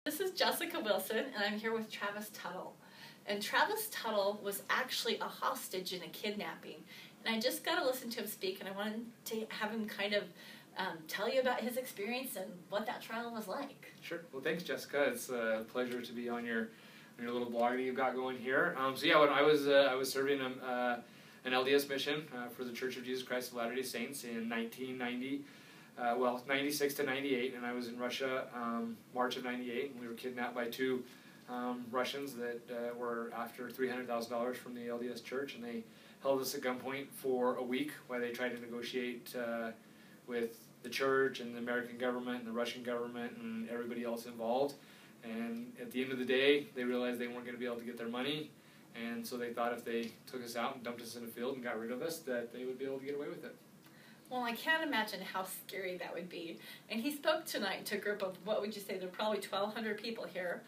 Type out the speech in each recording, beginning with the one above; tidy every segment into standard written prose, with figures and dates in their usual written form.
This is Jessica Wilson, and I'm here with Travis Tuttle. And Travis Tuttle was actually a hostage in a kidnapping. And I just got to listen to him speak, and I wanted to have him kind of tell you about his experience and what that trial was like. Sure. Well, thanks, Jessica. It's a pleasure to be on your little blog that you've got going here. So yeah, when I was serving an LDS mission for the Church of Jesus Christ of Latter-day Saints in 1990. 96 to 98, and I was in Russia March of 98, and we were kidnapped by two Russians that were after $300,000 from the LDS Church, and they held us at gunpoint for a week while they tried to negotiate with the church and the American government and the Russian government and everybody else involved. And at the end of the day, they realized they weren't going to be able to get their money, and so they thought if they took us out and dumped us in a field and got rid of us, that they would be able to get away with it. Well, I can't imagine how scary that would be. And he spoke tonight to a group of, what would you say, there are probably 1,200 people here.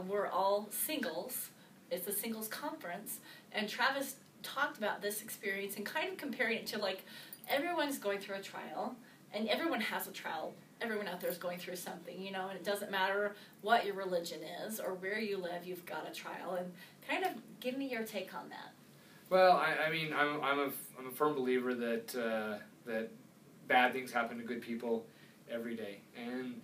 We're all singles. It's a singles conference. And Travis talked about this experience and kind of comparing it to, like, everyone's going through a trial, and everyone has a trial. Everyone out there is going through something, you know, and it doesn't matter what your religion is or where you live, you've got a trial. And kind of give me your take on that. Well, I mean, I'm a firm believer that that bad things happen to good people every day, and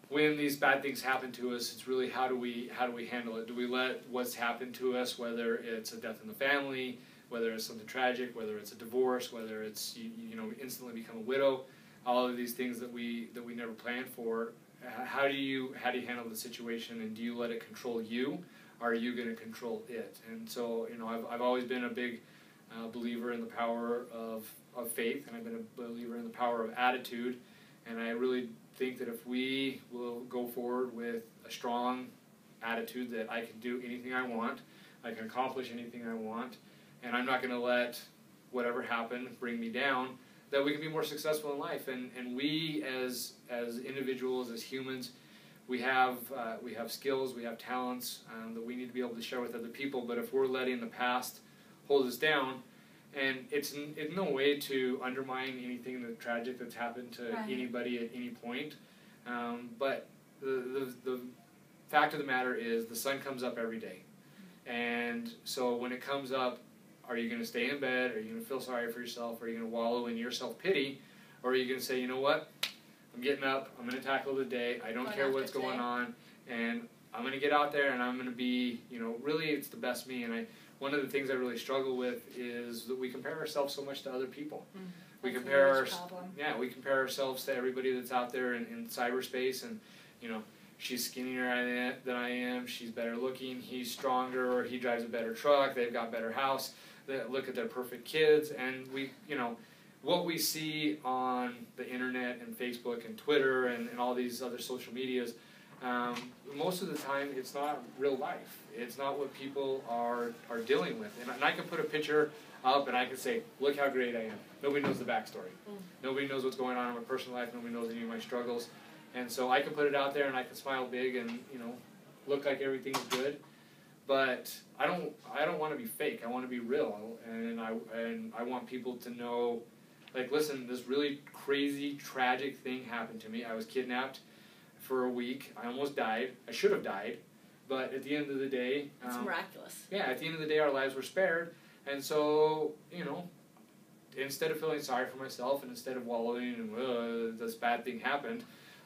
when these bad things happen to us, it's really how do we handle it? Do we let what's happened to us, whether it's a death in the family, whether it's something tragic, whether it's a divorce, whether it's you know instantly become a widow, all of these things that we never planned for? How do you handle the situation, and do you let it control you? Or are you going to control it? And so, you know, I've always been a big believer in the power of faith, and I've been a believer in the power of attitude, and I really think that if we will go forward with a strong attitude that I can do anything I want, I can accomplish anything I want, and I'm not going to let whatever happen bring me down, that we can be more successful in life. And we as individuals, as humans, we have skills, we have talents that we need to be able to share with other people, but if we're letting the past hold us down, and it's in no way to undermine anything that tragic that's happened to anybody at any point, but the fact of the matter is the sun comes up every day, and so when it comes up, are you going to stay in bed? Are you going to feel sorry for yourself? Are you going to wallow in your self-pity? Or are you going to say, you know what, I'm getting up, I'm going to tackle the day, I don't care what's going on, and I'm going to get out there and I'm going to be, you know, really it's the best me. And one of the things I really struggle with is that we compare ourselves so much to other people. We compare we compare ourselves to everybody that's out there in cyberspace, and you know, she's skinnier than I am, she's better looking, he's stronger, or he drives a better truck, they've got a better house, they look at their perfect kids, and we, you know, what we see on the internet and Facebook and Twitter and all these other social medias, most of the time it's not real life. It's not what people are dealing with. And I can put a picture up and I can say, look how great I am. Nobody knows the backstory. Nobody knows what's going on in my personal life. Nobody knows any of my struggles. And so I can put it out there and I can smile big and, you know, look like everything's good. But I don't want to be fake. I want to be real. And I want people to know, like, listen, this really crazy, tragic thing happened to me. I was kidnapped for a week. I almost died. I should have died. But at the end of the day... It's miraculous. Yeah, at the end of the day, our lives were spared. And so, you know, instead of feeling sorry for myself and instead of wallowing and, this bad thing happened,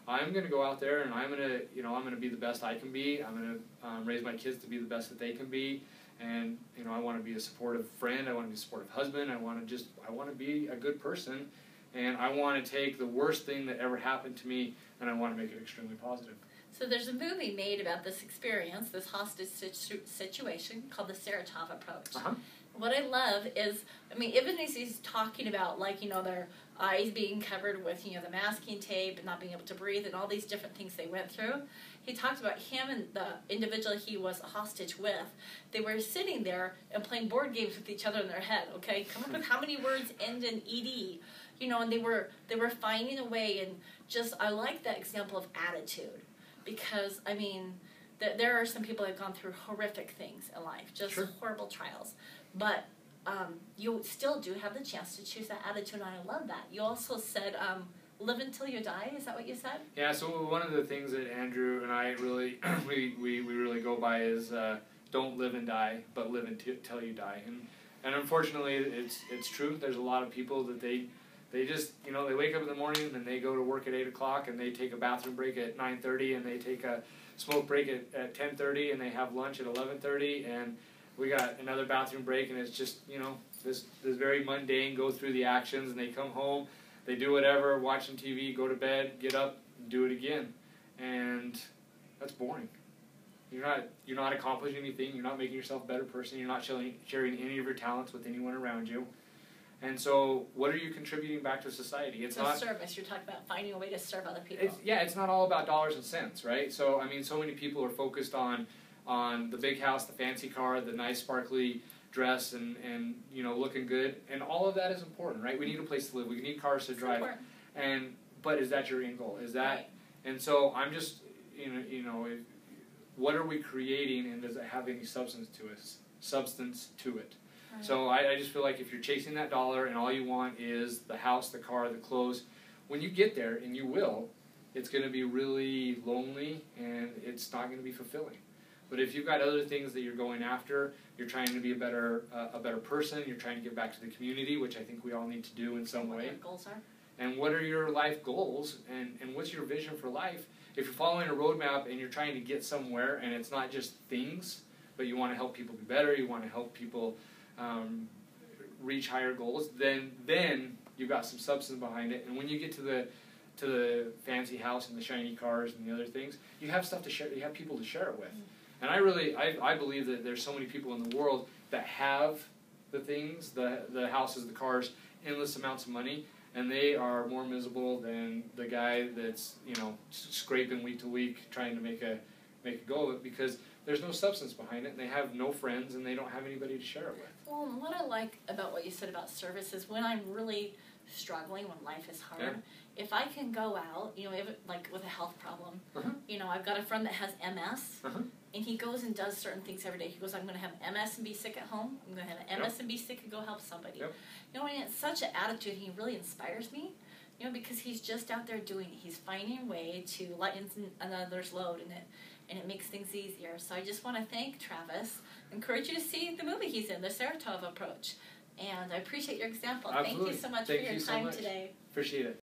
I'm going to go out there and I'm going to, you know, I'm going to be the best I can be. I'm going to raise my kids to be the best that they can be. And, you know, I want to be a supportive friend. I want to be a supportive husband. I want to be a good person. And I want to take the worst thing that ever happened to me and I want to make it extremely positive. So there's a movie made about this experience, this hostage situation, called the Saratov approach. What I love is, I mean, even as he's talking about, like, you know, their eyes being covered with, you know, the masking tape and not being able to breathe and all these different things they went through, he talked about him and the individual he was a hostage with. They were sitting there and playing board games with each other in their head, okay? Come up with how many words end in ED, you know, and they were finding a way, and just, I like that example of attitude, because, I mean, there are some people that have gone through horrific things in life, just horrible trials. But you still do have the chance to choose that attitude, and I love that. You also said live until you die. Is that what you said? Yeah. So one of the things that Andrew and I really we really go by is don't live and die, but live until you die. And unfortunately, it's true. There's a lot of people that they just, you know, they wake up in the morning and they go to work at 8 o'clock and they take a bathroom break at 9:30 and they take a smoke break at 10:30 and they have lunch at 11:30 and we got another bathroom break, and it's just, you know, this very mundane, go through the actions, and they come home, they do whatever, watch some TV, go to bed, get up, do it again. And that's boring. You're not accomplishing anything, you're not making yourself a better person, you're not sharing any of your talents with anyone around you. And so, what are you contributing back to society? It's not service. You're talking about finding a way to serve other people. It's not all about dollars and cents, right? So, I mean, so many people are focused on the big house, the fancy car, the nice sparkly dress, and you know, looking good. And all of that is important, right? We need a place to live. We need cars to drive. But is that your end goal? Is that? Right. And so, I'm just, you know, what are we creating, and does it have any substance to it? So I just feel like if you're chasing that dollar and all you want is the house, the car, the clothes, when you get there, and you will, it's going to be really lonely and it's not going to be fulfilling. But if you've got other things that you're going after, you're trying to be a better person, you're trying to give back to the community, which I think we all need to do in some way. What your goals are. And what are your life goals, and what's your vision for life? If you're following a roadmap and you're trying to get somewhere and it's not just things, but you want to help people be better, you want to help people reach higher goals, then you've got some substance behind it. And when you get to the fancy house and the shiny cars and the other things, you have stuff to share. You have people to share it with. And I believe that there's so many people in the world that have the things, the houses, the cars, endless amounts of money, and they are more miserable than the guy that's, you know, scraping week to week trying to make a go of it, because there's no substance behind it, and they have no friends, and they don't have anybody to share it with. Well, what I like about what you said about service is when I'm really struggling, when life is hard, if I can go out, you know, like with a health problem, you know, I've got a friend that has MS, and he goes and does certain things every day. He goes, I'm going to have MS and be sick at home. I'm going to have MS and be sick and go help somebody. You know, and it's such an attitude. He really inspires me, you know, because he's just out there doing it. He's finding a way to lighten another's load, and it makes things easier. So I just want to thank Travis. Encourage you to see the movie he's in, the Saratov approach. And I appreciate your example. Absolutely. Thank you so much for your time today. Appreciate it.